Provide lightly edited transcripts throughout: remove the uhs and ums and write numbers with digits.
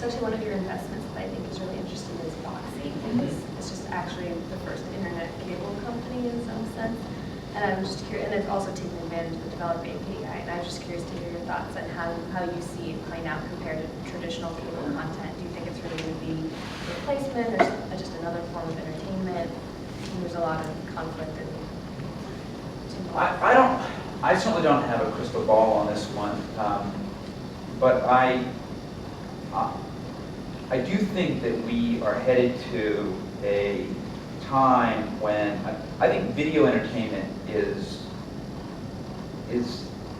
So actually one of your investments that I think is really interesting is Boxy, because it's just actually the first internet cable company in some sense. And I'm just curious, and it's also taking advantage of the developer API, and I'm just curious to hear your thoughts on how you see it playing out compared to traditional cable content. Do you think it's really going to be replacement or just another form of entertainment? And there's a lot of conflict and I certainly don't have a crystal ball on this one, but I do think that we are headed to a time when I think video entertainment is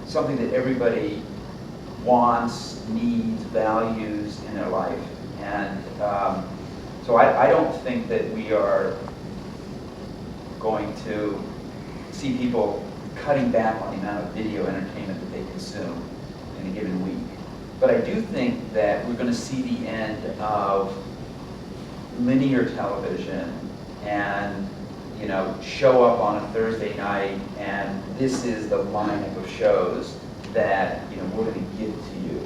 something that everybody wants, needs, values in their life, and so I don't think that we are going to see people cutting back on the amount of video entertainment that they consume in a given week. But I do think that we're going to see the end of linear television and, you know, show up on a Thursday night and this is the lineup of shows that, you know, we're going to give to you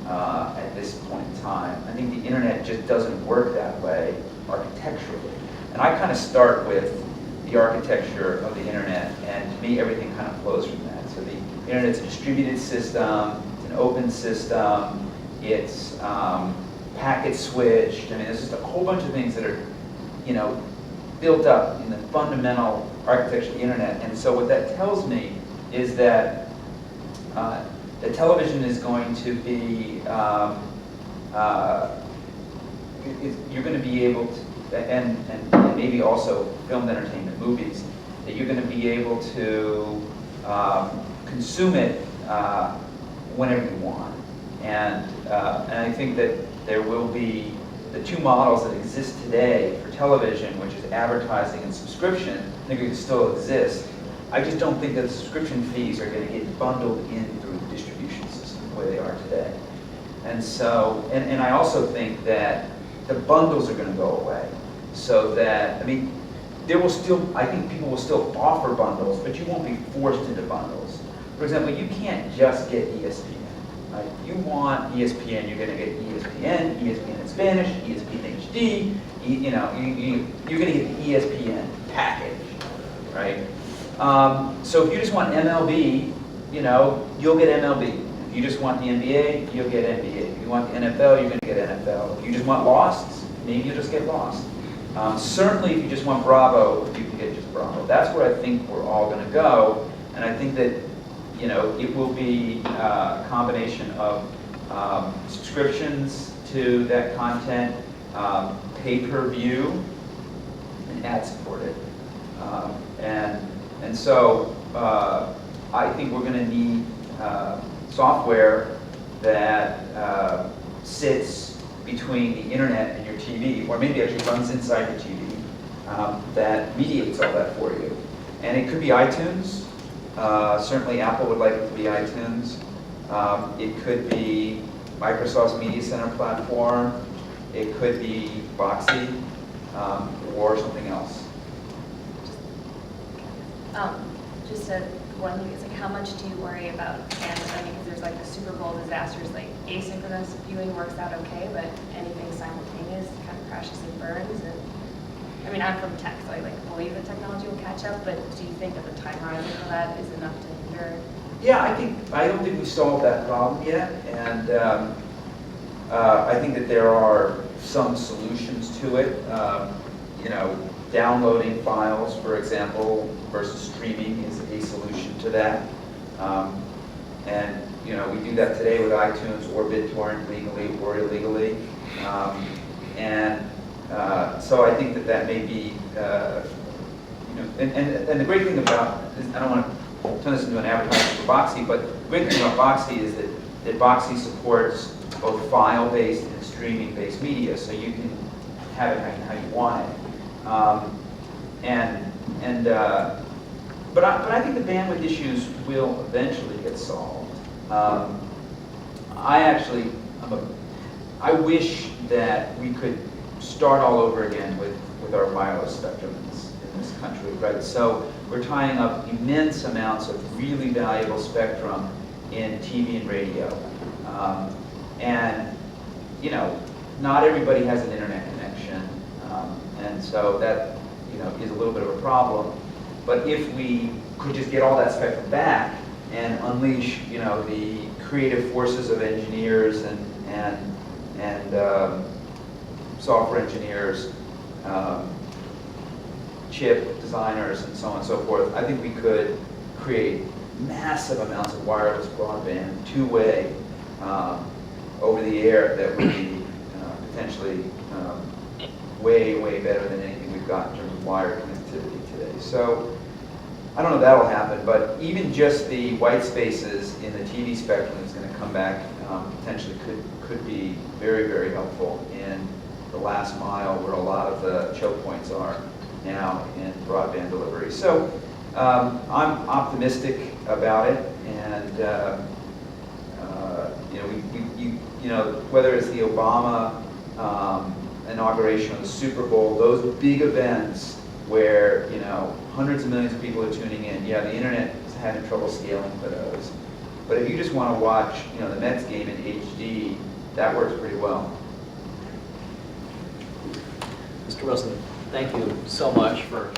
at this point in time. I think the internet just doesn't work that way architecturally. And I kind of start with the architecture of the internet, and to me everything kind of flows from that. So the internet's a distributed system, it's an open system, it's packet switched. I mean, there's just a whole bunch of things that are, you know, built up in the fundamental architecture of the internet. And so what that tells me is that the television is going to be, you're going to be able to, and maybe also filmed entertainment, movies, that you're going to be able to consume it whenever you want. And I think that there will be the two models that exist today for television, which is advertising and subscription. I think it can still exist. I just don't think that the subscription fees are going to get bundled in through the distribution system the way they are today. And so, and I also think that the bundles are going to go away. So that, I mean, there will still, I think people will still offer bundles, but you won't be forced into bundles. For example, you can't just get ESPN. Right? You want ESPN, you're going to get ESPN, ESPN in Spanish, ESPN HD, you know, you're going to get the ESPN package, right? So if you just want MLB, you know, you'll get MLB. If you just want the NBA, you'll get NBA. If you want the NFL, you're going to get NFL. If you just want Lost, maybe you'll just get Lost. Certainly, if you just want Bravo, you can get just Bravo. That's where I think we're all going to go, and I think that, you know, it will be a combination of subscriptions to that content, pay-per-view, and ad-supported. And so I think we're going to need software that sits between the internet and your TV, or maybe actually runs inside your TV, that mediates all that for you. And it could be iTunes. Certainly Apple would like it to be iTunes. It could be Microsoft's Media Center platform. It could be Boxy, or something else. Just one thing is, like, how much do you worry about bandwidth? I mean, because there's like the Super Bowl disasters, like asynchronous viewing works out okay, but anything simultaneous kind of crashes and burns. And I mean, I'm from tech, so I like believe the technology will catch up. But do you think that the time horizon for that is enough to hinder? Yeah, I don't think we solved that problem yet, and I think that there are some solutions to it. You know, downloading files, for example, versus streaming is a solution to that. And you know, we do that today with iTunes or BitTorrent, legally or illegally. So I think that that may be, you know, and the great thing about this, I don't want to turn this into an advertisement for Boxy, but the great thing about Boxy is that Boxy supports both file-based and streaming-based media, so you can have it how you want it. But I think the bandwidth issues will eventually get solved. I wish that we could start all over again with our wireless spectrum in this country, right? So we're tying up immense amounts of really valuable spectrum in TV and radio. And, you know, not everybody has an internet connection, and so that, you know, is a little bit of a problem. But if we could just get all that spectrum back and unleash, you know, the creative forces of engineers and software engineers, chip designers, and so on and so forth, I think we could create massive amounts of wireless broadband, two-way, over the air that would be potentially way, way better than anything we've got in terms of wired connectivity today. So I don't know if that'll happen, but even just the white spaces in the TV spectrum that's going to come back potentially could be very, very helpful in the last mile where a lot of the choke points are now in broadband delivery. So I'm optimistic about it, and you know, whether it's the Obama inauguration of the Super Bowl, those big events where, you know, hundreds of millions of people are tuning in. Yeah, the internet is having trouble scaling for those. But if you just want to watch, you know, the Mets game in HD, that works pretty well. Mr. Wilson, thank you so much for